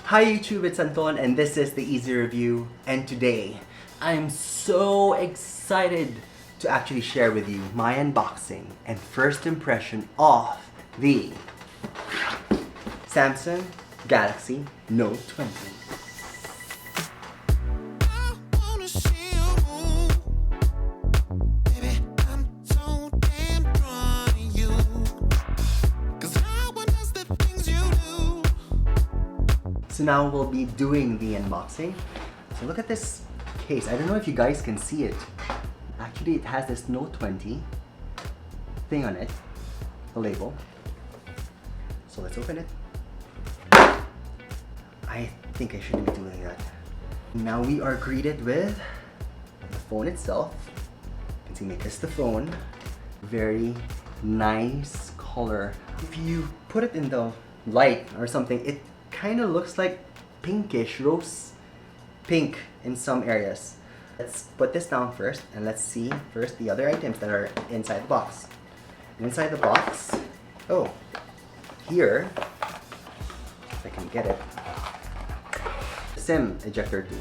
Hi YouTube, it's Anton and this is the Easy Review, and today I'm so excited to actually share with you my unboxing and first impression of the Samsung Galaxy Note 20. So now we'll be doing the unboxing. So look at this case. I don't know if you guys can see it. Actually, it has this Note 20 thing on it, the label. So let's open it. I think I shouldn't be doing that. Now we are greeted with the phone itself. You can see me kiss the phone. Very nice color. If you put it in the light or something, it kind of looks like pinkish, rose pink in some areas. Let's put this down first and let's see first the other items that are inside the box. Inside the box, oh, here, if I can get it, SIM ejector tool.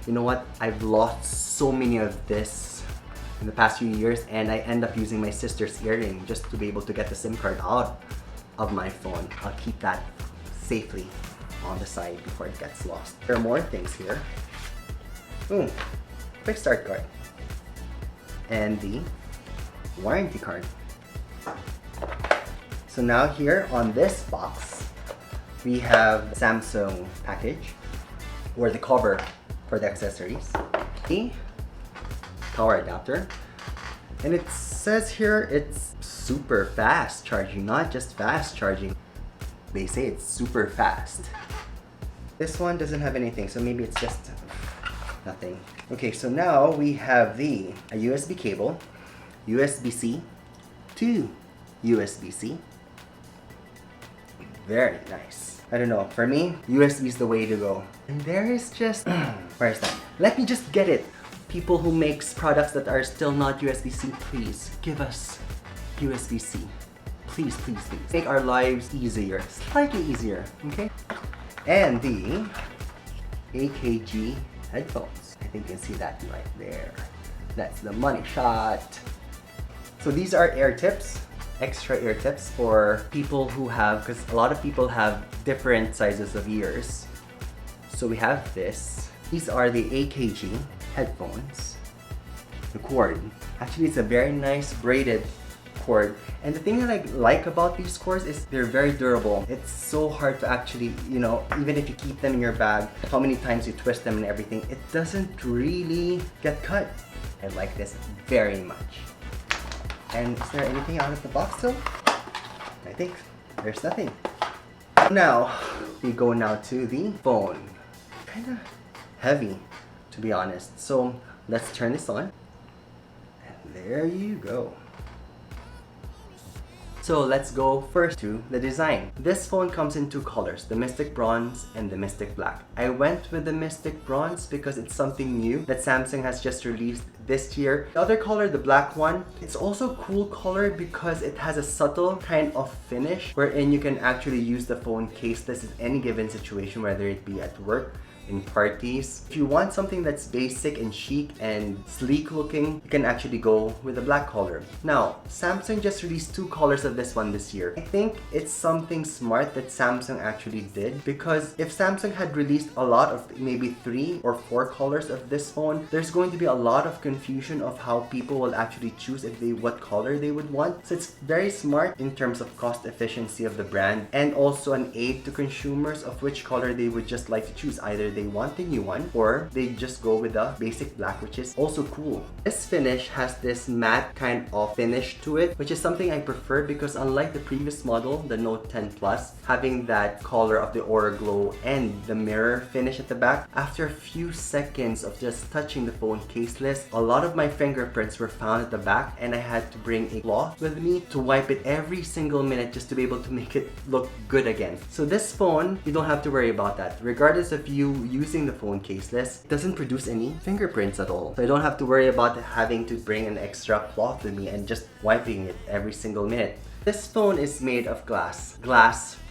You know what? I've lost so many of this in the past few years and I end up using my sister's earring just to be able to get the SIM card out of my phone. I'll keep that safely on the side before it gets lost. There are more things here. Ooh, quick start card. And the warranty card. So now here on this box, we have the Samsung package, or the cover for the accessories. The power adapter. And it says here it's super fast charging, not just fast charging. They say it's super fast. This one doesn't have anything, so maybe it's just nothing. Okay, so now we have a USB cable, USB-C to USB-C. Very nice. I don't know, for me, USB is the way to go. And there is just, where is that? Let me just get it. People who makes products that are still not USB-C, please give us USB-C. Please, please, please. Make our lives easier, slightly easier, okay? And the AKG headphones. I think you can see that right there. That's the money shot. So these are ear tips, extra ear tips for people who have, because a lot of people have different sizes of ears. So we have this. These are the AKG headphones. The cord. Actually, it's a very nice braided cord. And the thing that I like about these cords is they're very durable. It's so hard to actually, you know, even if you keep them in your bag, how many times you twist them and everything, it doesn't really get cut. I like this very much. And is there anything out of the box still? I think there's nothing. Now, we go now to the phone. Kind of heavy, to be honest. So let's turn this on. And there you go. So let's go first to the design. This phone comes in two colors, the Mystic Bronze and the Mystic Black. I went with the Mystic Bronze because it's something new that Samsung has just released this year. The other color, the black one, it's also a cool color because it has a subtle kind of finish wherein you can actually use the phone caseless in any given situation, whether it be at work, in parties. If you want something that's basic and chic and sleek looking, you can actually go with the black color. Now, Samsung just released two colors of this one this year. I think it's something smart that Samsung actually did, because if Samsung had released a lot of maybe 3 or 4 colors of this phone, there's going to be a lot of confusion of how people will actually choose what color they would want. So it's very smart in terms of cost efficiency of the brand and also an aid to consumers of which color they would just like to choose. Either they want the new one or they just go with the basic black, which is also cool. This finish has this matte kind of finish to it, which is something I prefer because unlike the previous model, the Note 10 Plus, having that color of the Aura Glow and the mirror finish at the back, after a few seconds of just touching the phone caseless, a lot of my fingerprints were found at the back and I had to bring a cloth with me to wipe it every single minute just to be able to make it look good again. So this phone, you don't have to worry about that. Regardless of you using the phone caseless, it doesn't produce any fingerprints at all. So I don't have to worry about having to bring an extra cloth with me and just wiping it every single minute. This phone is made of glass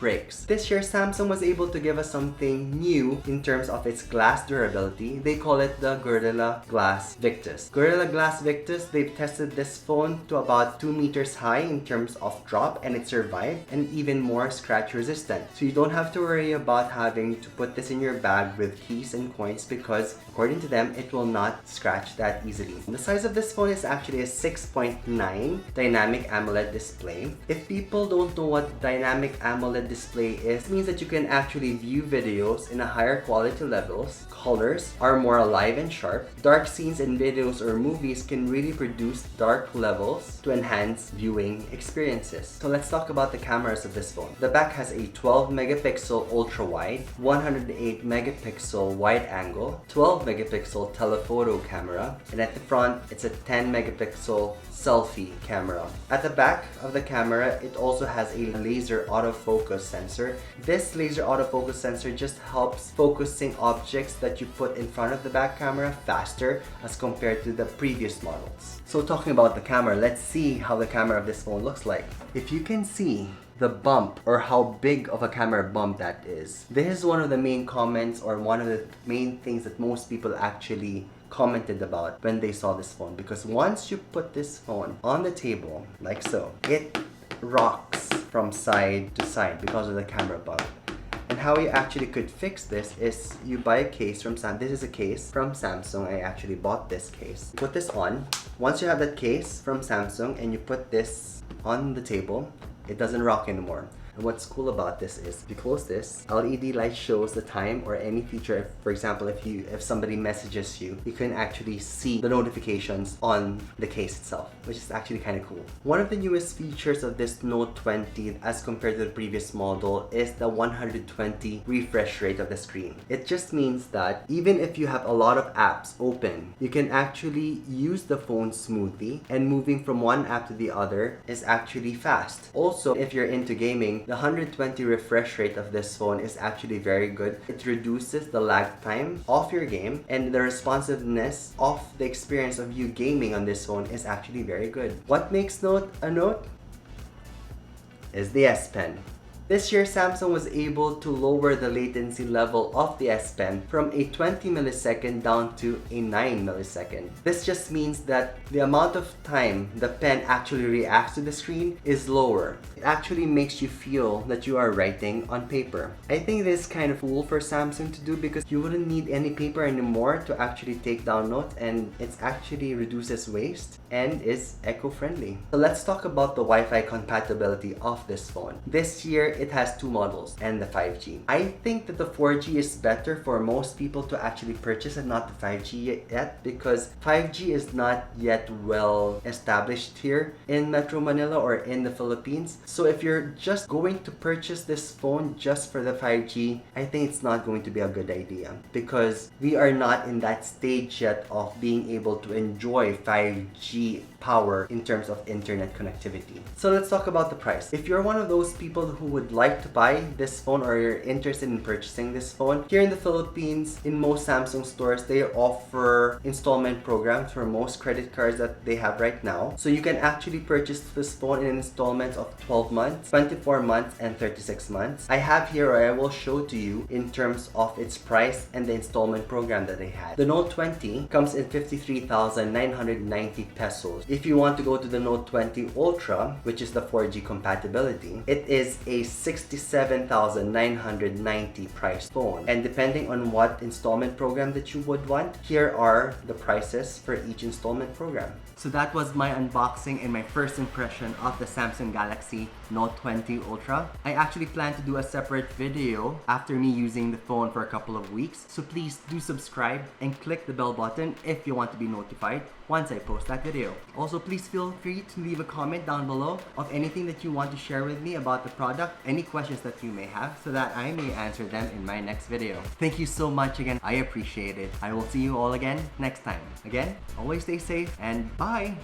breaks. This year, Samsung was able to give us something new in terms of its glass durability. They call it the Gorilla Glass Victus. Gorilla Glass Victus, they've tested this phone to about 2 meters high in terms of drop, and it survived, and even more scratch resistant. So you don't have to worry about having to put this in your bag with keys and coins because according to them, it will not scratch that easily. The size of this phone is actually a 6.9 dynamic AMOLED display. If people don't know what dynamic AMOLED display is, it means that you can actually view videos in a higher quality levels. Colors are more alive and sharp. Dark scenes in videos or movies can really produce dark levels to enhance viewing experiences. So let's talk about the cameras of this phone. The back has a 12 megapixel ultra wide, 108 megapixel wide angle, 12 megapixel telephoto camera, and at the front it's a 10 megapixel selfie camera. At the back of the camera, it also has a laser autofocus sensor. This laser autofocus sensor just helps focusing objects that you put in front of the back camera faster as compared to the previous models. So talking about the camera, let's see how the camera of this phone looks like. If you can see the bump or how big of a camera bump that is. This is one of the main comments or one of the main things that most people actually commented about when they saw this phone, because once you put this phone on the table like so, it rocks from side to side because of the camera bump. And how you actually could fix this is you buy a case from Samsung. This is a case from Samsung. I actually bought this case. Put this on. Once you have that case from Samsung and you put this on the table, it doesn't rock anymore. And what's cool about this is, if you close this, LED light shows the time or any feature. If, for example, if somebody messages you, you can actually see the notifications on the case itself, which is actually kind of cool. One of the newest features of this Note 20 as compared to the previous model is the 120 refresh rate of the screen. It just means that even if you have a lot of apps open, you can actually use the phone smoothly, and moving from one app to the other is actually fast. Also, if you're into gaming, the 120 refresh rate of this phone is actually very good. It reduces the lag time of your game, and the responsiveness of the experience of you gaming on this phone is actually very good. What makes Note a Note? Is the S Pen. This year, Samsung was able to lower the latency level of the S Pen from a 20 millisecond down to a 9 millisecond. This just means that the amount of time the pen actually reacts to the screen is lower. It actually makes you feel that you are writing on paper. I think this is kind of cool for Samsung to do because you wouldn't need any paper anymore to actually take down notes, and it actually reduces waste and is eco-friendly. So let's talk about the Wi-Fi compatibility of this phone. This year, it has two models and the 5G. I think that the 4G is better for most people to actually purchase and not the 5G yet, because 5G is not yet well established here in Metro Manila or in the Philippines. So if you're just going to purchase this phone just for the 5G, I think it's not going to be a good idea, because we are not in that stage yet of being able to enjoy 5G power in terms of internet connectivity. So let's talk about the price. If you're one of those people who would like to buy this phone or you're interested in purchasing this phone, here in the Philippines, in most Samsung stores, they offer installment programs for most credit cards that they have right now. So you can actually purchase this phone in installments of 12 months, 24 months, and 36 months. I have here, or I will show to you in terms of its price and the installment program that they had. The Note 20 comes in 53,990 pesos. If you want to go to the Note 20 Ultra, which is the 4G compatibility, it is a 67,990 price phone. And depending on what installment program that you would want, here are the prices for each installment program. So that was my unboxing and my first impression of the Samsung Galaxy Note 20 Ultra. I actually plan to do a separate video after me using the phone for a couple of weeks. So please do subscribe and click the bell button if you want to be notified once I post that video. Also, please feel free to leave a comment down below of anything that you want to share with me about the product, any questions that you may have, so that I may answer them in my next video. Thank you so much again. I appreciate it. I will see you all again next time. Again, always stay safe and bye!